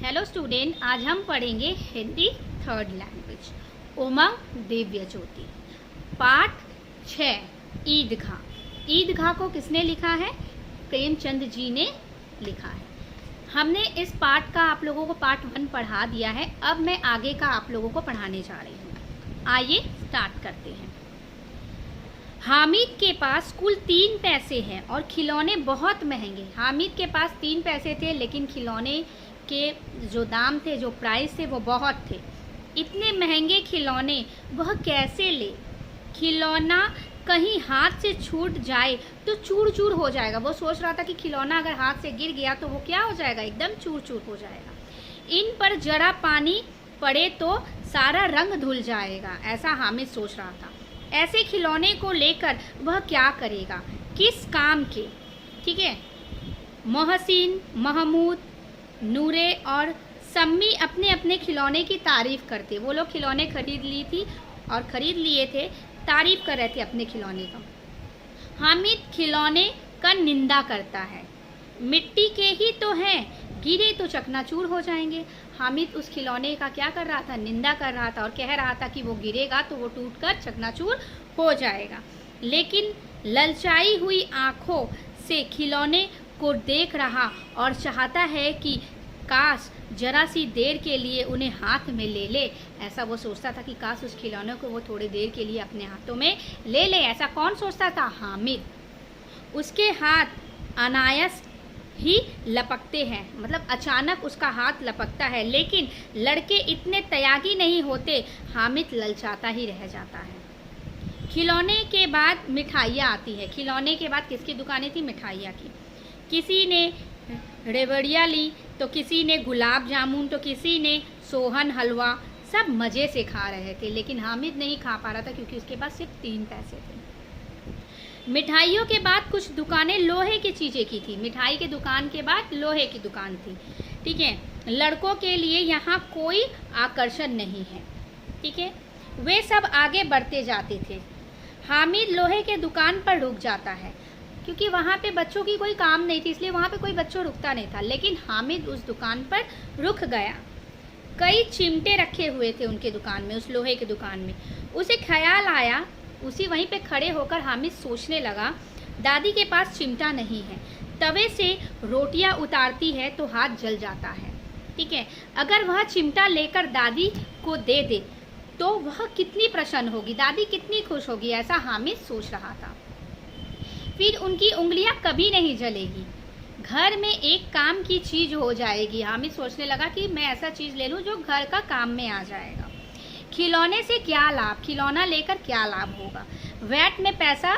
Hello student, आज हम पढ़ेंगे हिंदी थर्ड लैंग्वेज उमंग दिव्य ज्योति पाठ 6 ईदगाह। ईदगाह को किसने लिखा है? प्रेमचंद जी ने लिखा है। हमने इस पाठ का आप लोगों को पार्ट 1 पढ़ा दिया है। अब मैं आगे का आप लोगों को पढ़ाने जा रही हूँ। आइए स्टार्ट करते हैं। हामिद के पास कुल 3 पैसे हैं और खिलौने बहुत महंगे। हामिद के पास 3 पैसे थे, लेकिन खिलौने के जो दाम थे, जो प्राइस थे, वो बहुत थे। इतने महंगे खिलौने वह कैसे ले? खिलौना कहीं हाथ से छूट जाए तो चूर चूर हो जाएगा। वो सोच रहा था कि खिलौना अगर हाथ से गिर गया तो वो क्या हो जाएगा? एकदम चूर चूर हो जाएगा। इन पर जरा पानी पड़े तो सारा रंग धुल जाएगा, ऐसा हामिद सोच रहा था। ऐसे खिलौने को लेकर वह क्या करेगा? किस काम के? ठीक है। मोहसिन, महमूद, नूरे और सम्मी अपने अपने खिलौने की तारीफ करते। वो लोग खिलौने खरीद ली थी और ख़रीद लिए थे, तारीफ कर रहे थे अपने खिलौने का। हामिद खिलौने का निंदा करता है। मिट्टी के ही तो हैं, गिरे तो चकनाचूर हो जाएंगे। हामिद उस खिलौने का क्या कर रहा था? निंदा कर रहा था और कह रहा था कि वो गिरेगा तो वो टूटकर चकनाचूर हो जाएगा। लेकिन ललचाई हुई आंखों से खिलौने को देख रहा और चाहता है कि काश जरा सी देर के लिए उन्हें हाथ में ले ले। ऐसा वो सोचता था कि काश उस खिलौने को वो थोड़ी देर के लिए अपने हाथों में ले ले। ऐसा कौन सोचता था? हामिद। उसके हाथ अनायास ही लपकते हैं, मतलब अचानक उसका हाथ लपकता है। लेकिन लड़के इतने त्यागी नहीं होते। हामिद ललचाता ही रह जाता है। खिलौने के बाद मिठाइयाँ आती है। खिलौने के बाद किसकी दुकानें थी? मिठाइयाँ की। किसी ने रेवड़िया ली तो किसी ने गुलाब जामुन तो किसी ने सोहन हलवा। सब मज़े से खा रहे थे, लेकिन हामिद नहीं खा पा रहा था क्योंकि उसके पास सिर्फ 3 पैसे थे। मिठाइयों के बाद कुछ दुकानें लोहे की चीज़ें की थी। मिठाई के दुकान के बाद लोहे की दुकान थी। ठीक है। लड़कों के लिए यहाँ कोई आकर्षण नहीं है। ठीक है। वे सब आगे बढ़ते जाते थे। हामिद लोहे के दुकान पर रुक जाता है क्योंकि वहाँ पे बच्चों की कोई काम नहीं थी, इसलिए वहाँ पे कोई बच्चों रुकता नहीं था। लेकिन हामिद उस दुकान पर रुक गया। कई चिमटे रखे हुए थे उनके दुकान में, उस लोहे की दुकान में। उसे ख्याल आया। उसी वहीं पे खड़े होकर हामिद सोचने लगा, दादी के पास चिमटा नहीं है। तवे से रोटियां उतारती है तो हाथ जल जाता है। ठीक है। अगर वह चिमटा लेकर दादी को दे दे तो वह कितनी प्रसन्न होगी, दादी कितनी खुश होगी, ऐसा हामिद सोच रहा था। फिर उनकी उंगलियां कभी नहीं जलेगी। घर में एक काम की चीज़ हो जाएगी। हामिद सोचने लगा कि मैं ऐसा चीज़ ले लूं जो घर का काम में आ जाएगा। खिलौने से क्या लाभ? खिलौना लेकर क्या लाभ होगा? व्यर्थ में पैसा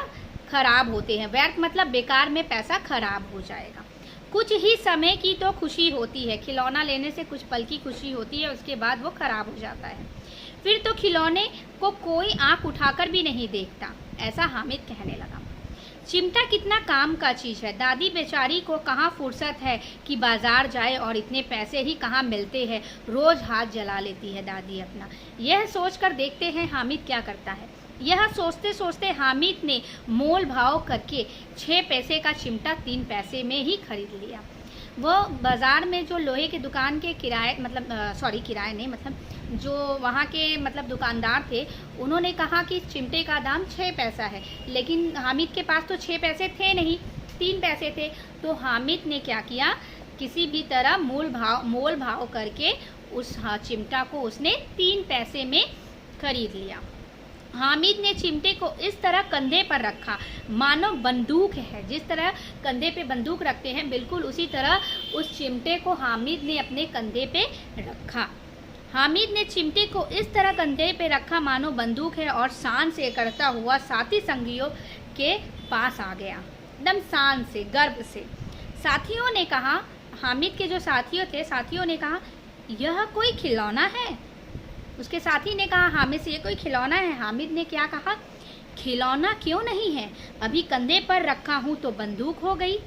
खराब होते हैं। व्यर्थ मतलब बेकार में पैसा खराब हो जाएगा। कुछ ही समय की तो खुशी होती है। खिलौना लेने से कुछ पल की खुशी होती है, उसके बाद वो खराब हो जाता है। फिर तो खिलौने को कोई आंख उठाकर भी नहीं देखता, ऐसा हामिद कहने लगा। चिमटा कितना काम का चीज़ है। दादी बेचारी को कहाँ फुर्सत है कि बाजार जाए, और इतने पैसे ही कहाँ मिलते हैं। रोज़ हाथ जला लेती है दादी अपना। यह सोचकर देखते हैं हामिद क्या करता है। यह सोचते सोचते हामिद ने मोल भाव करके 6 पैसे का चिमटा 3 पैसे में ही खरीद लिया। वो बाज़ार में जो लोहे की दुकान के किराए किराए नहीं, मतलब जो वहाँ के दुकानदार थे, उन्होंने कहा कि चिमटे का दाम 6 पैसा है। लेकिन हामिद के पास तो 6 पैसे थे नहीं, 3 पैसे थे। तो हामिद ने क्या किया? किसी भी तरह मोल भाव करके उस चिमटा को उसने 3 पैसे में खरीद लिया। हामिद ने चिमटे को इस तरह कंधे पर रखा मानो बंदूक है। जिस तरह कंधे पे बंदूक रखते हैं, बिल्कुल उसी तरह उस चिमटे को हामिद ने अपने कंधे पे रखा। हामिद ने चिमटे को इस तरह कंधे पे रखा मानो बंदूक है, और शान से करता हुआ साथी संगियों के पास आ गया, एकदम शान से, गर्व से। साथियों ने कहा, हामिद के जो साथियों ने कहा, यह कोई खिलौना है? उसके साथी ने कहा हामिद से, ये कोई खिलौना है। हामिद ने क्या कहा? खिलौना क्यों नहीं है? अभी कंधे पर रखा हूँ तो बंदूक हो गई।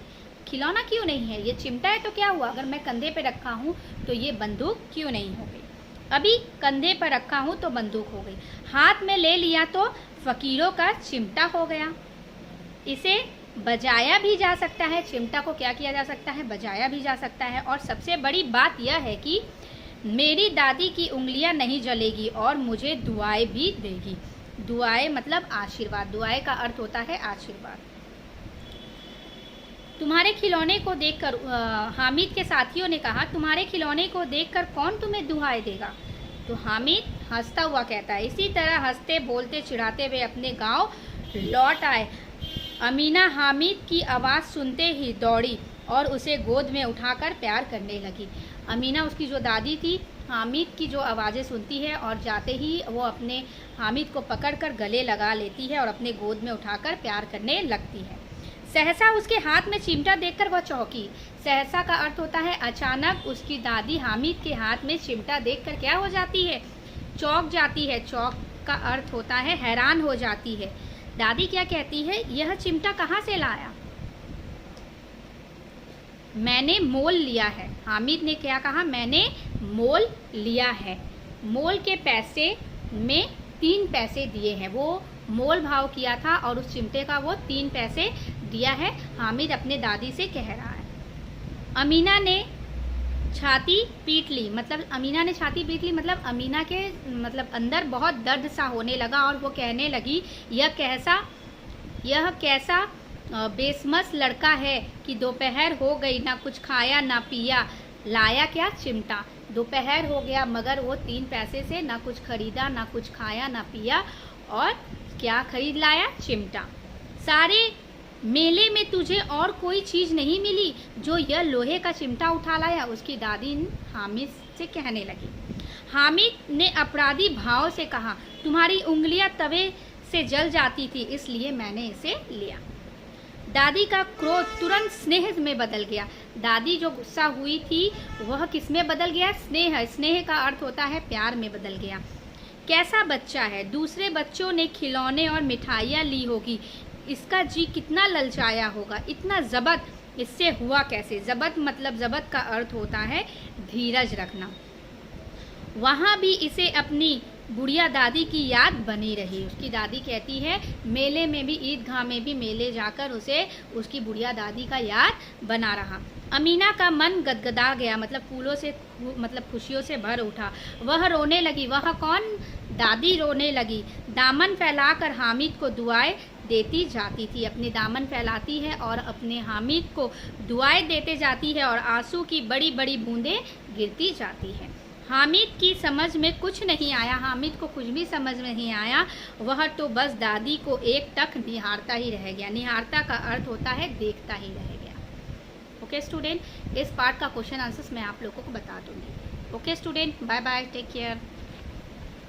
खिलौना क्यों नहीं है? ये चिमटा है तो क्या हुआ? अगर मैं कंधे पे रखा हूँ तो ये बंदूक क्यों नहीं हो गई? अभी कंधे पर रखा हूँ तो बंदूक हो गई। हाथ में ले लिया तो फकीरों का चिमटा हो गया। इसे बजाया भी जा सकता है, चिमटा को क्या किया जा सकता है, बजाया भी जा सकता है। और सबसे बड़ी बात यह है कि मेरी दादी की उंगलियां नहीं जलेगी और मुझे दुआएं भी देगी। दुआएं मतलब आशीर्वाद, दुआएं का अर्थ होता है आशीर्वाद। तुम्हारे खिलौने को देखकर हामिद के साथियों ने कहा, तुम्हारे खिलौने को देखकर कौन तुम्हें दुआएं देगा? तो हामिद हंसता हुआ कहता है। इसी तरह हंसते बोलते चिढ़ाते हुए अपने गांव लौट आए। अमीना हामिद की आवाज़ सुनते ही दौड़ी और उसे गोद में उठाकर प्यार करने लगी। अमीना उसकी जो दादी थी, हामिद की जो आवाज़ें सुनती है और जाते ही वो अपने हामिद को पकड़कर गले लगा लेती है और अपने गोद में उठाकर प्यार करने लगती है। सहसा उसके हाथ में चिमटा देखकर वह चौंकी। सहसा का अर्थ होता है अचानक। उसकी दादी हामिद के हाथ में चिमटा देखकर क्या हो जाती है? चौंक जाती है। चौंक का अर्थ होता है हैरान हो जाती है। दादी क्या कहती है, यह चिमटा कहाँ से लाया? मैंने मोल लिया है। हामिद ने क्या कहा? मैंने मोल लिया है। मोल के पैसे में 3 पैसे दिए हैं। वो मोल भाव किया था और उस चिमटे का वो 3 पैसे दिया है। हामिद अपने दादी से कह रहा है। अमीना ने छाती पीट ली, मतलब अमीना ने छाती पीट ली मतलब अमीना के मतलब अंदर बहुत दर्द सा होने लगा और वो कहने लगी, यह कैसा बेसमस लड़का है कि दोपहर हो गई, ना कुछ खाया ना पिया, लाया क्या? चिमटा। दोपहर हो गया मगर वो 3 पैसे से ना कुछ खरीदा, ना कुछ खाया ना पिया, और क्या खरीद लाया? चिमटा। सारे मेले में तुझे और कोई चीज़ नहीं मिली जो यह लोहे का चिमटा उठा लाया? उसकी दादी हामिद से कहने लगी। हामिद ने अपराधी भाव से कहा, तुम्हारी उंगलियां तवे से जल जाती थी इसलिए मैंने इसे लिया। दादी का क्रोध तुरंत स्नेह में बदल गया। दादी जो गुस्सा हुई थी वह किस में बदल गया? स्नेह। स्नेह का अर्थ होता है प्यार में बदल गया। कैसा बच्चा है, दूसरे बच्चों ने खिलौने और मिठाइयाँ ली होगी, इसका जी कितना ललचाया होगा, इतना जबत इससे हुआ कैसे? जबत मतलब जबत का अर्थ होता है धीरज रखना। वहाँ भी इसे अपनी बुढ़िया दादी की याद बनी रही। उसकी दादी कहती है मेले में भी, ईदगाह में भी मेले जाकर उसे उसकी बुढ़िया दादी का याद बना रहा। अमीना का मन गदगदा गया, मतलब फूलों से मतलब खुशियों से भर उठा। वह रोने लगी। वह कौन? दादी रोने लगी। दामन फैलाकर हामिद को दुआएं देती जाती थी। अपने दामन फैलाती है और अपने हामिद को दुआएं देते जाती है और आंसू की बड़ी बड़ी बूंदें गिरती जाती है। हामिद की समझ में कुछ नहीं आया। हामिद को कुछ भी समझ में नहीं आया। वह तो बस दादी को एकटक निहारता ही रह गया। निहारता का अर्थ होता है देखता ही रह गया। ओके स्टूडेंट, इस पार्ट का क्वेश्चन आंसर्स मैं आप लोगों को बता दूंगी। Okay student, bye bye, take care.